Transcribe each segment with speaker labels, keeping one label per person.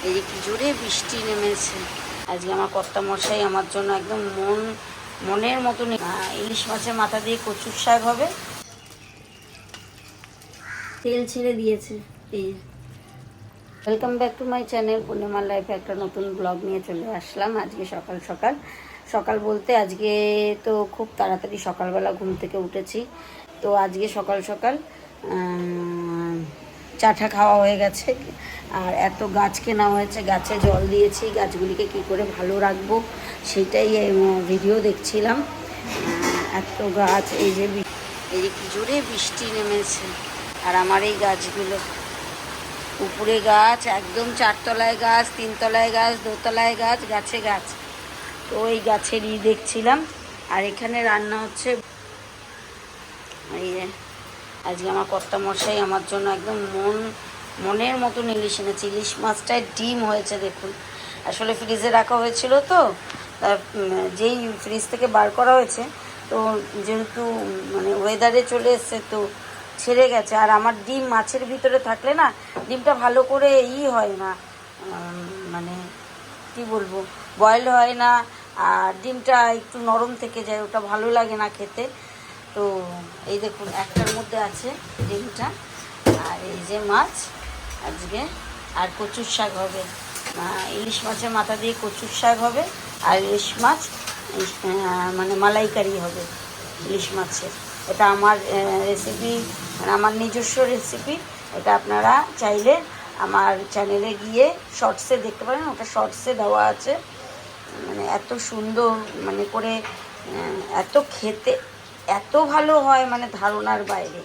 Speaker 1: এই যে কি জোরে বৃষ্টি নেমেছে। আজকে আমার কর্তামশাই আমার জন্য একদম মনের মতন ইলিশ মাছের মাথা দিয়ে কচুর শাক হবে। তেল ছেড়ে দিয়েছে। এই welcome back to my channel পূর্ণিমার লাইফে একটা নতুন ব্লগ নিয়ে চলে আসলাম। আজকে সকাল সকাল বলতে আজকে তো খুব তাড়াতাড়ি সকালবেলা ঘুম থেকে উঠেছি। তো আজকে সকাল চাটা খাওয়া হয়ে গেছে, আর এত গাছ কেনা হয়েছে, গাছে জল দিয়েছি, গাছগুলিকে কি করে ভালো রাখবো সেটাই ভিডিও দেখছিলাম। এত গাছ, এই যে কি জোরে বৃষ্টি নেমেছে, আর আমার এই গাছগুলো উপরে গাছ, একদম 4 তলায় গাছ, 3 তলায় গাছ, 2 তলায় গাছ, গাছে গাছ। তো এই গাছেরই দেখছিলাম। আর এখানে রান্না হচ্ছে। এই যে আজকে আমার কর্তামশাই আমার জন্য একদম মনের মতন ইলিশ এনেছে। ইলিশ মাছটায় ডিম হয়েছে দেখুন। আসলে ফ্রিজে রাখা হয়েছিল, তো যেই ফ্রিজ থেকে বার করা হয়েছে, তো যেহেতু মানে ওয়েদারে চলে এসছে তো ছেড়ে গেছে। আর আমার ডিম মাছের ভিতরে থাকলে না, ডিমটা ভালো করে হয় না, মানে কি বলবো, বয়েল হয় না, আর ডিমটা একটু নরম থেকে যায়, ওটা ভালো লাগে না খেতে। তো এই দেখুন একটার মধ্যে আছে ডিমটা। আর এই যে মাছ আজকে, আর কচুর শাক হবে, ইলিশ মাছের মাথা দিয়ে কচুর শাক হবে, আর ইলিশ মাছ মানে মালাইকারি হবে ইলিশ মাছের। এটা আমার রেসিপি, মানে আমার নিজস্ব রেসিপি। এটা আপনারা চাইলে আমার চ্যানেলে গিয়ে শর্টসে দেখতে পারেন, ওটা শর্টসে দেওয়া আছে। মানে এত সুন্দর মানে করে, এত খেতে এত ভালো হয়, মানে ধারণার বাইরে।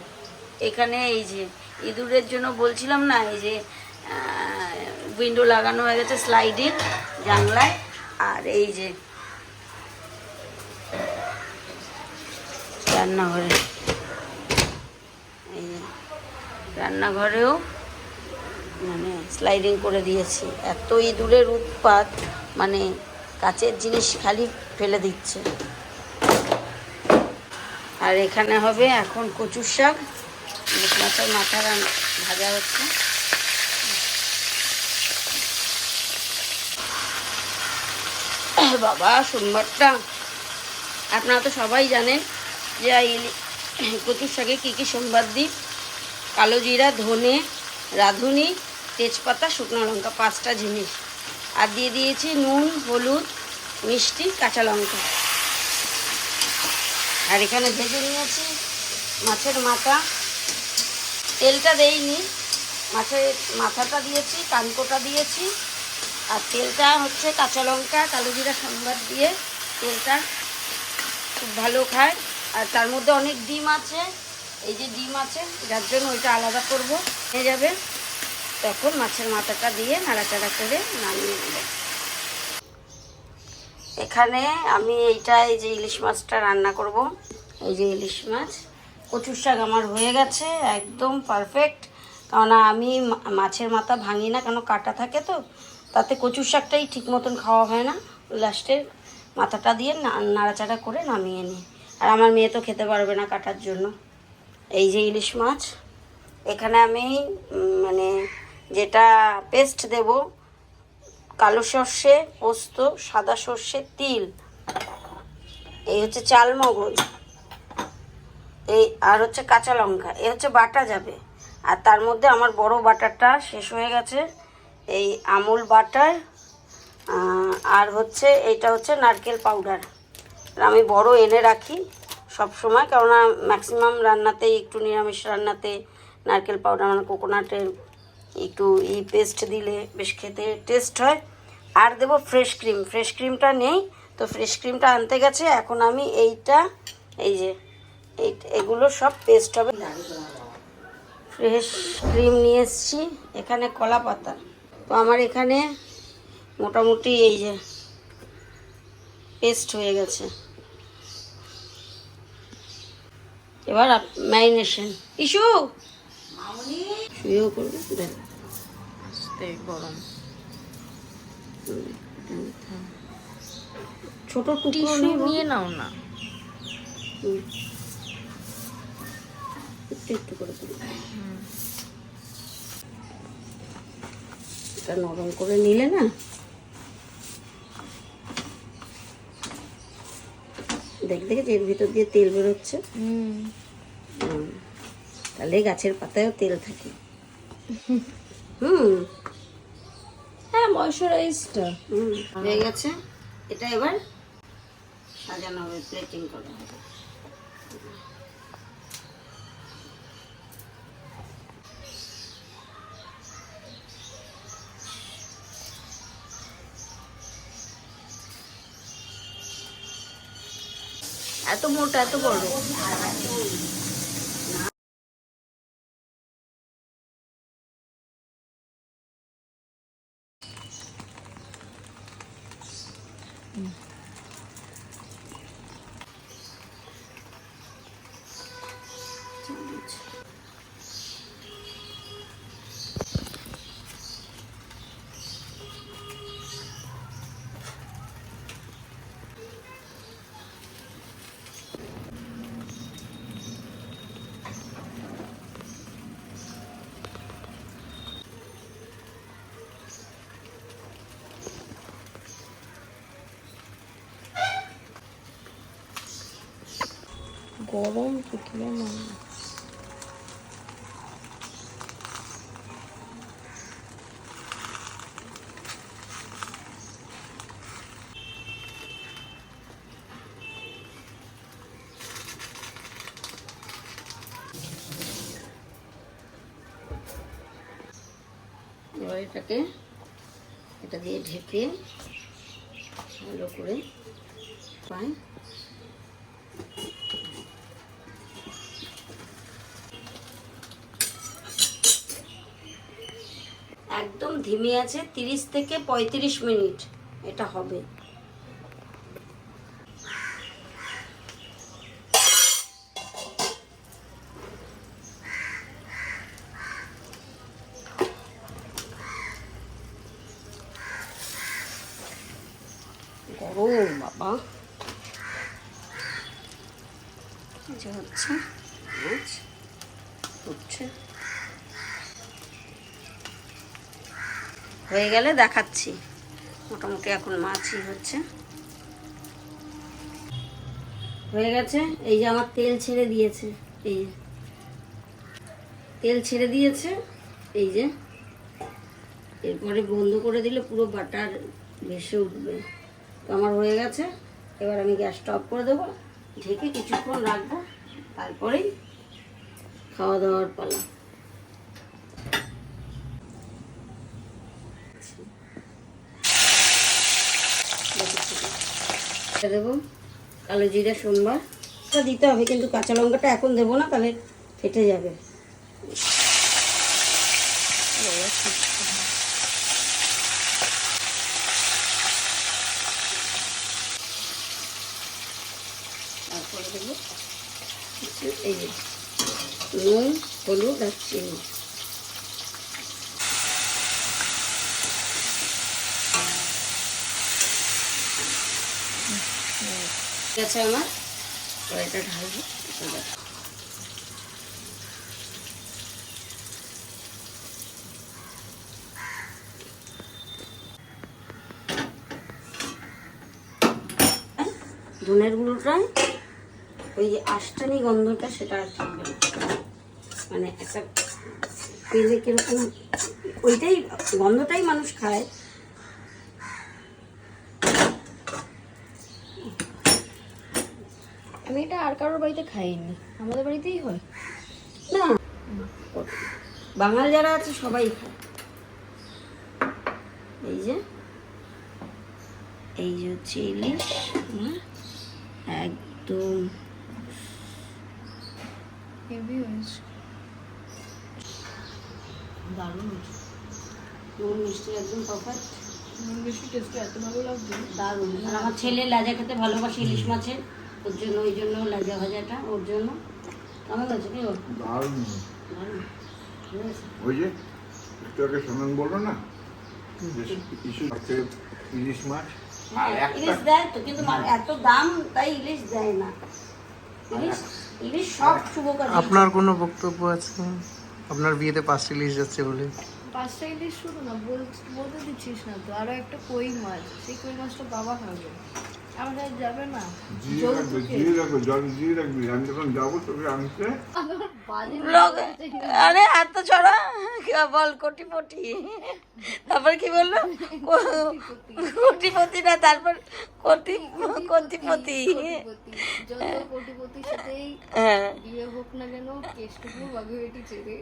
Speaker 1: এখানে এই যে ইঁদুরের জন্য বলছিলাম না, এই যে উইন্ডো লাগানো হয়ে গেছে, স্লাইডিং জানলায়। আর এই যে রান্নাঘরে, এই যে রান্নাঘরেও মানে স্লাইডিং করে দিয়েছি। এত ইঁদুরের উৎপাত, মানে কাচের জিনিস খালি ফেলে দিচ্ছে। আর এখানে হবে এখন কচুর শাক, ইলিশ মাছের মাথা ভাজা হচ্ছে। বাবা, সোমবারটা আপনারা তো সবাই জানেন যে কচুর শাকে কী কী সোমবার দিই। কালো জিরা, ধনে, রাঁধুনি, তেজপাতা, শুকনো লঙ্কা, 5টা জিনিস। আর দিয়ে দিয়েছি নুন, হলুদ, মিষ্টি, কাঁচা লঙ্কা। আর এখানে ভেজে নিয়েছি মাছের মাথা। তেলটা দেইনি, মাছের মাথাটা দিয়েছি, কানকোটা দিয়েছি। আর তেলটা হচ্ছে কাঁচা লঙ্কা, কালো জিরা সম্বার দিয়ে তেলটা খুব ভালো খায়। আর তার মধ্যে অনেক ডিম আছে, এই যে ডিম আছে, যার জন্য ওইটা আলাদা করবো। হয়ে যাবে তখন মাছের মাথাটা দিয়ে নাড়াচাড়া করে নামিয়ে নেব। এখানে আমি এই যে ইলিশ মাছটা রান্না করব। এই যে ইলিশ মাছ, কচুর শাক আমার হয়ে গেছে, একদম পারফেক্ট। কারণ আমি মাছের মাথা ভাঙি না, কেন কাটা থাকে, তো তাতে কচুর শাকটাই ঠিক মতন খাওয়া হয় না। লাস্টে মাথাটা দিয়ে নাড়াচাড়া করে নামিয়ে নিই। আর আমার মেয়ে তো খেতে পারবে না কাটার জন্য। এই যে ইলিশ মাছ, এখানে আমি মানে যেটা পেস্ট দেব, কালো সর্ষে, পোস্ত, সাদা সর্ষে, তিল, এই হচ্ছে চালমগজ, এই আর হচ্ছে কাঁচা লঙ্কা, এই হচ্ছে বাটা যাবে। আর তার মধ্যে আমার বড় বাটারটা শেষ হয়ে গেছে, এই আমুল বাটার, আর হচ্ছে এইটা হচ্ছে নারকেল পাউডার। আমি বড় এনে রাখি সব সময়, কেননা ম্যাক্সিমাম রান্নাতেই, একটু নিরামিষ রান্নাতে নারকেল পাউডার মানে কোকোনাটের একটু পেস্ট দিলে বেশ খেতে টেস্ট হয়। আর দেবো ফ্রেশ ক্রিম, ফ্রেশ ক্রিমটা নেই, তো ফ্রেশ ক্রিমটা আনতে গেছে। এখন আমি এইটা, এই যে এগুলো সব পেস্ট হবে। ফ্রেশ ক্রিম নিয়ে এসেছি, এখানে কলা পাতা। তো আমার এখানে মোটামুটি এই যে পেস্ট হয়ে গেছে। এবার ম্যারিনেশন ইস্যু শুয়েও করবে, দেখ
Speaker 2: আস্তে গরম।
Speaker 1: ছোট টুকরো
Speaker 2: নিয়ে নাও না,
Speaker 1: একটু একটু করে মাছটা নরম করে নিলে না দেখেছি এর ভিতর দিয়ে তেল বেরোচ্ছে। তাহলে গাছের পাতায়ও তেল থাকে।
Speaker 2: হ্যাঁ, ময়শ্চারাইজটা
Speaker 1: হয়ে গেছে। এটা এবার সাজানো হবে, প্লেটিং করা হবে।
Speaker 2: এত মোটা, এত বড়। গরম তো কি না।
Speaker 1: এবার এটাকে এটা দিয়ে ঢেকে ভালো করে পাই। একদম ধিমে আছে 30 থেকে 35 মিনিট এটা হবে। গরম বাবা, যে হচ্ছে উঠছে। হয়ে গেলে দেখাচ্ছি। মোটামুটি এখন মাছই হচ্ছে। হয়ে গেছে। এই যে আমার তেল ছেড়ে দিয়েছে, এই যে তেল ছেড়ে দিয়েছে, এই যে এরপরে বন্ধ করে দিলে পুরো বাটার ভেসে উঠবে। তো আমার হয়ে গেছে। এবার আমি গ্যাসটা অফ করে দেবো, ঢেকে কিছুক্ষণ রাখবো, তারপরেই খাওয়া দাওয়ার পালা। দেবো কালো জিরা সোমবার দিতে হবে, কিন্তু কাঁচা লঙ্কাটা এখন দেবো না, তাহলে ফেটে যাবে। তারপরে দেবো এই যে নুন, হলুদ আর চিনি। ঠিক আছে আমার, এটা ঢালবো। ধনের গুঁড়োটায় ওই যে আষ্টানি গন্ধটা সেটা আর থাকবে না, মানে একটা পেলে কিরকম ওইটাই গন্ধটাই মানুষ খায়।
Speaker 2: আমি এটা আর কারোর বাড়িতে খাইনি, আমাদের বাড়িতেই হয়।
Speaker 1: না, বাঙাল যারা আছে সবাই খায়। এই যে হচ্ছে ইলিশ, একদম
Speaker 2: হেভি হয়েছে, দারুণ হয়েছে।
Speaker 1: নুন মিষ্টি একদম পারফেক্ট,
Speaker 2: নুন বেশি টেস্টে এত ভালো লাগছে,
Speaker 1: দারুণ। আর আমার ছেলে লাজা খেতে ভালোবাসে ইলিশ মাছের, ওর জন্য ওই জন্য লাজা ভাজাটা ওর জন্য। কেমন হয়েছে কি ওর?
Speaker 3: দারুণ।
Speaker 1: দারুণ হয়েছে।
Speaker 3: ওই যে একটু আগে সোনান বললো না ইস্যু আছে ইলিশ মাছ, আর একটা
Speaker 1: ইলিশ দেয় তো, কিন্তু এত দাম তাই ইলিশ দেয় না। ইলিশ ইলিশ সব শুভ কাজে।
Speaker 4: আপনার কোনো বক্তব্য আছে? আপনার বিয়েতে 5 ইলিশ যাচ্ছে বলে।
Speaker 2: পাঁচটা ইলিশ শুধু না বলতে দিচ্ছিস না তো, আরো একটা কই মাছ, সেই কই মাছটা বাবা খাবে, আমরা যাবে না
Speaker 3: জিয়ে রাখবে, জিয়ে রাখবে, জল জিয়ে রাখবি। আমি যখন যাবো তোকে আনতে,
Speaker 2: আমার বাজে
Speaker 1: ব্লগ আরে এত ছড়া বল কোটিপতি, তারপর কি বললো কোটিপতি না, তারপর কোটিপতি।
Speaker 2: কোটিপতি। যত কোটিপতির সাথেই
Speaker 1: হ্যাঁ
Speaker 2: বিয়ে হোক না কেন, কেষ্টপুর বাগুইহাটি ছেড়ে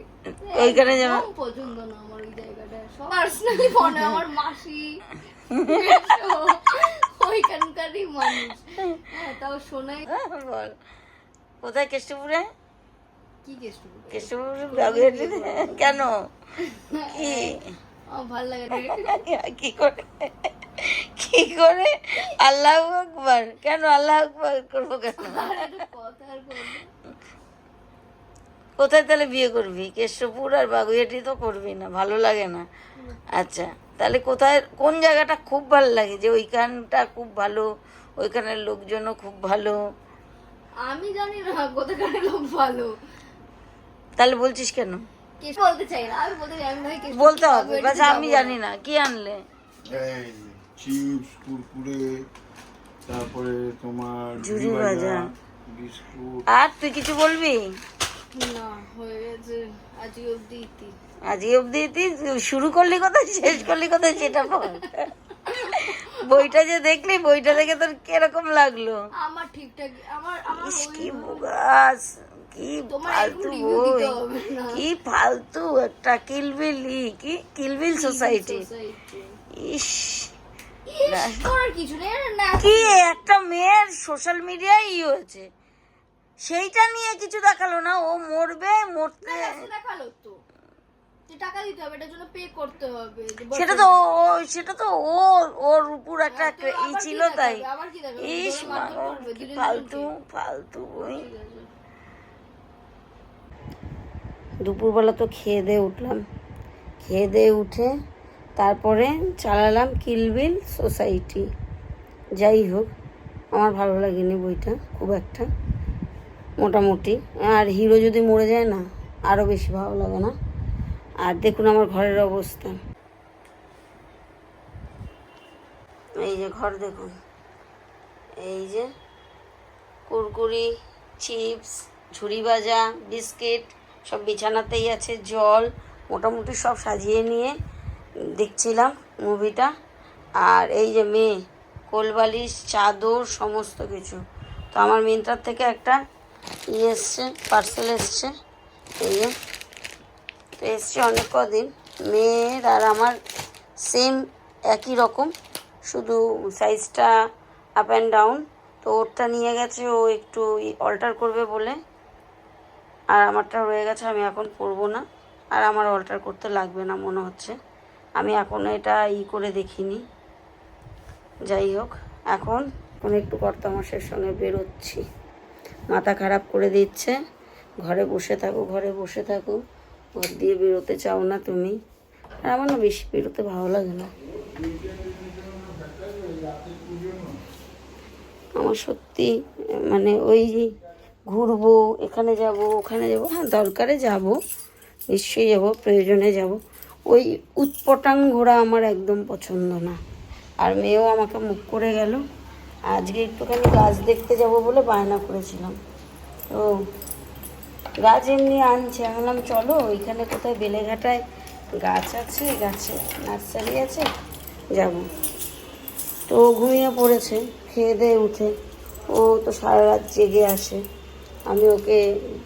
Speaker 1: ওইখানে যাবো।
Speaker 2: একদম পছন্দ না আমার ওই জায়গাটা। সব পার্সোনালি মনে আমার মাসি ওইখানকারই মানুষ। হ্যাঁ, তাও শোনাই।
Speaker 1: বল কোথায় কেষ্টপুরে?
Speaker 2: কি কেষ্টপুর?
Speaker 1: কেষ্টপুরে বাগুইহাটি কেন? কি
Speaker 2: আমার ভাল লাগে না।
Speaker 1: কি করে আল্লাহ আকবার? কেন আল্লাহ আকবার করবো কেন?
Speaker 2: কথা আর বলবো।
Speaker 1: কোথায় তাহলে বিয়ে করবি? কেষ্টপুর আর বাগুইহাটি তো করবি না, ভালো লাগে না। আচ্ছা তাহলে কোথায়, কোন জায়গাটা খুব ভালো লাগে, যে ওইখানটা খুব ভালো, ওইখানের লোকজনও খুব ভালো?
Speaker 2: আমি জানি না কোথাকার লোক ভালো।
Speaker 1: তাহলে বলছিস কেন?
Speaker 2: কেষ্ট বলতে চাই না, আমি বলতে চাই আমি ভাই কেষ্ট
Speaker 1: বলতে হবে, বাস আমি জানি না। কি আনলে?
Speaker 3: এই চিপস, কুরকুরে, তারপরে তোমার
Speaker 1: ঝুড়ি ভাজা,
Speaker 3: বিস্কুট।
Speaker 1: আর তুই কিছু বলবি?
Speaker 2: না, হয়ে গেছে আজই অব্দি ইতি।
Speaker 1: আজই অব্দি তুই শুরু করলি কোথায়, শেষ করলি কোথায় সেটা বল। বইটা যে দেখলি, বইটা দেখে তোর কিরকম লাগলো?
Speaker 2: আমার ঠিকঠাক আমার আমার
Speaker 1: ইস,
Speaker 2: ওই
Speaker 1: কি বোগাস, কি
Speaker 2: তোমার
Speaker 1: ফালতু
Speaker 2: একটু review দিতে
Speaker 1: বই,
Speaker 2: হবে না।
Speaker 1: কি ফালতু একটা কিলবিলি, কি কিলবিল সোসাইটি। ইস
Speaker 2: ইস, করার কিছু নেই না।
Speaker 1: কি একটা মেয়ের সোশ্যাল মিডিয়ায় হয়েছে, সেইটা নিয়ে কিছু দেখালো না। ও মরবে, মরতে
Speaker 2: দেখালো তো যে টাকা দিতে হবে, এটার জন্য পে করতে হবে।
Speaker 1: সেটা তো সেটা তো ওর উপর একটা ই ছিল তাই।
Speaker 2: আবার কি দেখাবে?
Speaker 1: ইস কি ফালতু ফালতু বই। দুপুরবেলা তো খেয়ে দিয়ে উঠলাম, খেয়ে দিয়ে উঠে তারপরে চালালাম কিলবিল সোসাইটি। যাই হোক, আমার ভালো লাগেনি বইটা খুব একটা, মোটামুটি। আর হিরো যদি মরে যায় না, আরও বেশি ভালো লাগে না। আর দেখুন আমার ঘরের অবস্থা, এই যে ঘর দেখুন, এই যে কুরকুরি, চিপস, ঝুড়ি ভাজা, বিস্কিট সব বিছানাতেই আছে, জল, মোটামুটি সব সাজিয়ে নিয়ে দেখছিলাম মুভিটা। আর এই যে মেয়ে, কোলবালিশ, চাদর, সমস্ত কিছু। তো আমার মিন্ত্রার থেকে একটা এসছে, পার্সেল এসছে, এই যে তো এসছে অনেক কদিন। মেয়ের আর আমার সেম একই রকম, শুধু সাইজটা আপ অ্যান্ড ডাউন। তো ওরটা নিয়ে গেছে ও একটু অল্টার করবে বলে, আর আমারটা রয়ে গেছে, আমি এখন পরবো না। আর আমার অল্টার করতে লাগবে না মনে হচ্ছে, আমি এখনও এটা করে দেখিনি। যাই হোক, এখন একটু কর্তামশের সঙ্গে বেরোচ্ছি, মাথা খারাপ করে দিচ্ছে। ঘরে বসে থাকো, ঘরে বসে থাকো, ঘর দিয়ে বেরোতে চাও না তুমি। আর আমার না বেশি বেরোতে ভালো লাগে না, আমার সত্যি। মানে ওই ঘুরবো, এখানে যাব ওখানে যাব, হ্যাঁ দরকারে যাব, নিশ্চয়ই যাব, প্রয়োজনে যাব। ওই উৎপটাং ঘোরা আমার একদম পছন্দ না। আর মেয়েও আমাকে মুখ করে গেল, আজকে একটুখানি গাছ দেখতে যাব বলে বায়না করেছিলাম। তো গাছ এমনি আনছে, আমি বললাম চলো ওইখানে কোথায় বেলেঘাটায় গাছ আছে, গাছে নার্সারি আছে, যাব। তো ঘুমিয়ে পড়েছে খেয়ে দিয়ে উঠে, ও তো সারা রাত জেগে আসে, আমি ওকে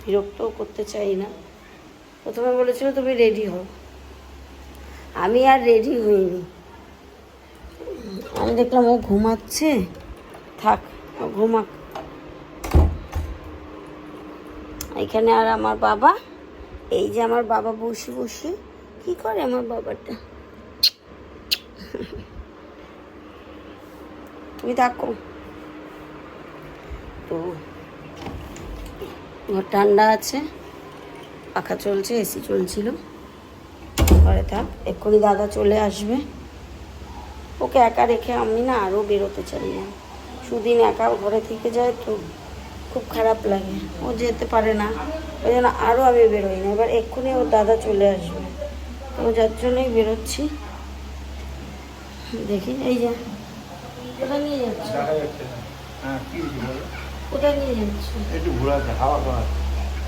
Speaker 1: বিরক্তও করতে চাই না। প্রথমে বলেছিল তুমি রেডি হও, আমি আর রেডি হইনি। আমি দেখলাম ও ঘুমাচ্ছে, থাক ঘুমাক। এখানে আর আমার বাবা, এই যে আমার বাবা বসে বসে কি করে আমার বাবাটা, তুমি থাকো। তো ঘর ঠান্ডা আছে, পাখা চলছে, এসি চলছিল, ঘরে থাক, এক্ষুনি দাদা চলে আসবে। ওকে একা রেখে আমি না আরও বেরোতে চাই না, সুদিন একা ঘরে থেকে যায় তো খুব খারাপ লাগে, ও যেতে পারে না, ওই জন্য আরও আমি বেরোই না। এবার এক্ষুনি ওর দাদা চলে আসবে, তো যার জন্যই বেরোচ্ছি। দেখি এই যে কোথায় নিয়ে যাচ্ছ?
Speaker 3: দেখা যাচ্ছে না। হ্যাঁ, কি হয়েছে বলো?
Speaker 1: কোথায় নিয়ে যাচ্ছ?
Speaker 3: একটু ঘোরাতে, হাওয়া খাওয়া।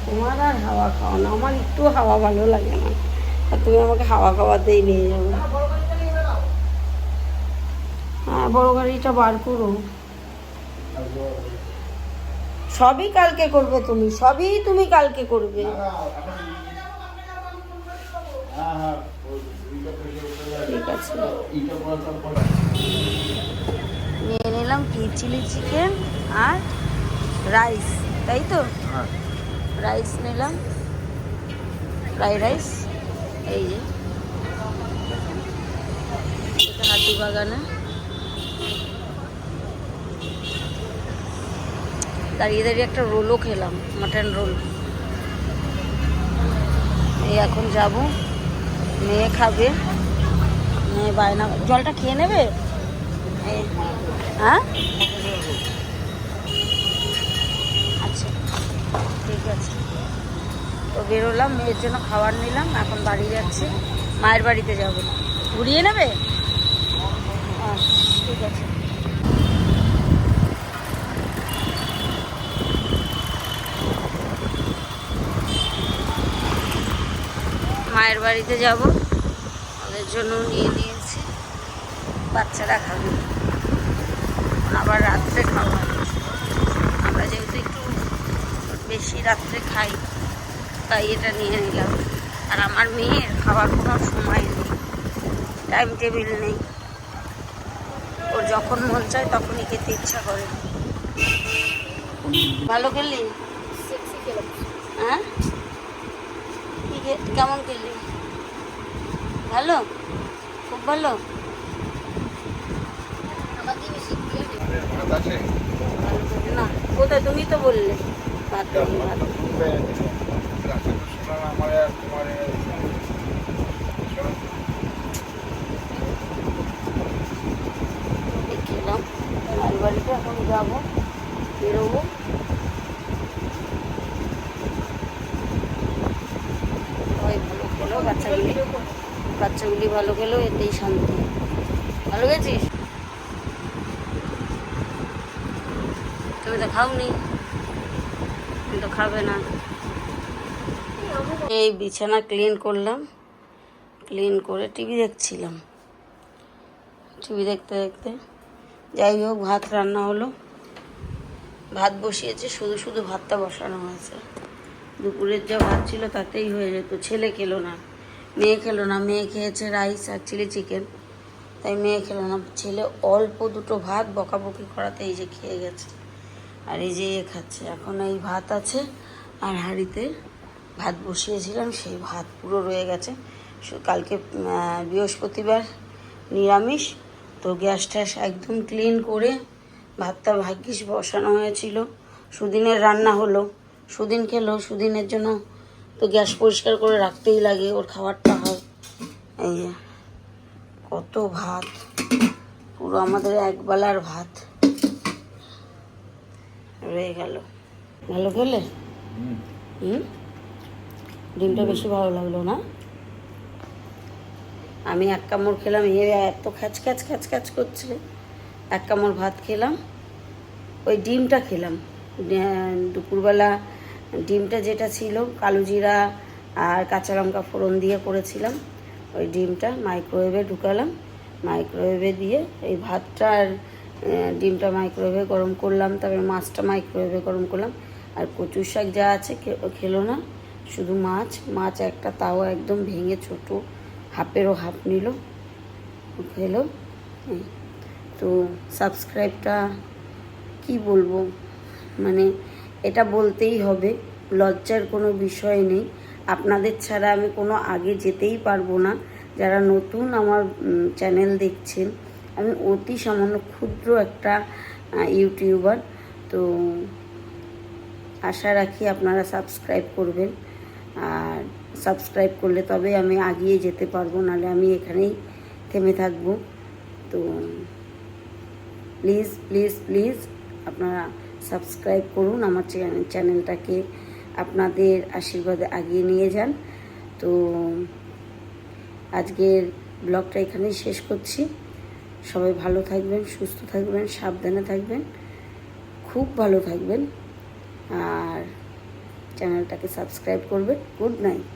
Speaker 1: তোমার আর হাওয়া খাওয়া না, আমার একটু হাওয়া ভালো লাগে না, আর তুমি আমাকে হাওয়া খাওয়াতেই নিয়ে যাবে। হ্যাঁ, বড় গাড়িটা বার করো। সবই কালকে করবে তুমি, সবই তুমি কালকে করবে। ঠিক আছে, নিয়ে নিলাম কি চিলি চিকেন আর রাইস, তাই তো?
Speaker 3: হ্যাঁ,
Speaker 1: রাইস নিলাম, ফ্রাইড রাইস। এই যে এটা হাতিবাগানে দাঁড়িয়ে দাঁড়িয়ে একটা রোলও খেলাম, মাটন রোল। এই এখন যাব, মেয়ে খাবে, মেয়ে বায়না। জলটা খেয়ে নেবে? হ্যাঁ, আচ্ছা ঠিক আছে। তো বেরোলাম, মেয়ের জন্য খাবার নিলাম, এখন বাড়ি যাচ্ছি, মায়ের বাড়িতে যাব। ঘুরিয়ে নেবে? ঠিক আছে। মায়ের বাড়িতে যাব, ওদের জন্য নিয়ে নিয়েছি, বাচ্চারা খাবে, আবার রাত্রে খাওয়া। আমরা যেহেতু একটু বেশি রাত্রে খাই, তাই এটা নিয়ে নিলাম। আর আমার মেয়ের খাওয়ার কোনো সময় নেই, টাইম টেবিল নেই, ওর যখন মন চায় তখনই খেতে ইচ্ছা করে। ভালো খেলি? হ্যাঁ, কেমন খেলি? ভালো, খুব ভালো।
Speaker 3: ভাত আছে?
Speaker 1: ভালো খেলি না? কোথায়? তুমি তো বললে ভাত নেই, ভাত নেই।
Speaker 3: রাতে তো শোনা না আমার আর তোমার
Speaker 1: এই খেলাম, মায়ের বাড়িতে এখন যাবো, বেরোবো। সবাই ভালো খেলো, বাচ্চাগুলি ভালো খেলো, এতেই শান্তি। ভালো গেছিস? তুমি তো খাওনি, তুমি তো খাবে না। এই বিছানা ক্লিন করলাম, ক্লিন করে টিভি দেখছিলাম, টিভি দেখতে দেখতে। যাই হোক, ভাত রান্না হলো, ভাত বসিয়েছে, শুধু শুধু ভাতটা বসানো হয়েছে। দুপুরের যা ভাত ছিল তাতেই হয়ে যেত। ছেলে খেলো না, মেয়ে খেলো না, মেয়ে খেয়েছে রাইস আর চিলি চিকেন, তাই মেয়ে খেলো না। ছেলে অল্প দুটো ভাত বকাবকি করাতে এই যে খেয়ে গেছে, আর এই যে খাচ্ছে। এখন এই ভাত আছে, আর হাঁড়িতে ভাত বসিয়েছিলাম, সেই ভাত পুরো রয়ে গেছে। কালকে বৃহস্পতিবার নিরামিষ, তো গ্যাস ট্যাস একদম ক্লিন করে ভাতটা ভাগ্যিস বসানো হয়েছিল। সুদিনের রান্না হলো, সুদিন খেলো, সুদিনের জন্য তো গ্যাস পরিষ্কার করে রাখতেই লাগে, ওর খাবারটা হয়। এই যে কত ভাত, পুরো আমাদের একবেলার ভাত রয়ে গেল। ভালো খেলে? হুম, ডিমটা বেশি ভালো লাগলো না? আমি এক কামড় খেলাম, এত খ্যাচ খ্যাচ খ্যাচ খ্যাচ করছে। এক কামড় ভাত খেলাম, ওই ডিমটা খেলাম দুপুরবেলা। ডিমটা যেটা ছিল কালো জিরা আর কাঁচা লঙ্কা ফোড়ন দিয়ে করেছিলাম, ওই ডিমটা মাইক্রোওয়েভে ঢুকালাম, মাইক্রোওয়েভে দিয়ে এই ভাতটা আর ডিমটা মাইক্রোওয়েভে গরম করলাম, তারপরে মাছটা মাইক্রোওয়েভে গরম করলাম। আর কচুর শাক যা আছে খেলো না, শুধু মাছ একটা, তাও একদম ভেঙে ছোটো, হাফেরও হাফ নিল, খেলো। তো সাবস্ক্রাইবটা কি বলবো, মানে এটা বলতেই হবে, লজ্জার কোনো বিষয় নেই। আপনাদের ছাড়া আমি কোনো আগে যেতেই পারবো না। যারা নতুন আমার চ্যানেল দেখছেন, আমি অতি সামান্য ক্ষুদ্র একটা ইউটিউবার, তো আশা রাখি আপনারা সাবস্ক্রাইব করবেন। আর সাবস্ক্রাইব করলে তবে আমি এগিয়ে যেতে পারবো, নাহলে আমি এখানেই থেমে থাকবো। তো প্লিজ প্লিজ প্লিজ আপনারা সাবস্ক্রাইব করুন, আমার চ্যানেলটাকে আপনাদের আশীর্বাদে এগিয়ে নিয়ে যান। তো আজকের ব্লগটা এখানেই শেষ করছি। সবাই ভালো থাকবেন, সুস্থ থাকবেন, সাবধানে থাকবেন, খুব ভালো থাকবেন, আর চ্যানেলটাকে সাবস্ক্রাইব করবেন। Good night.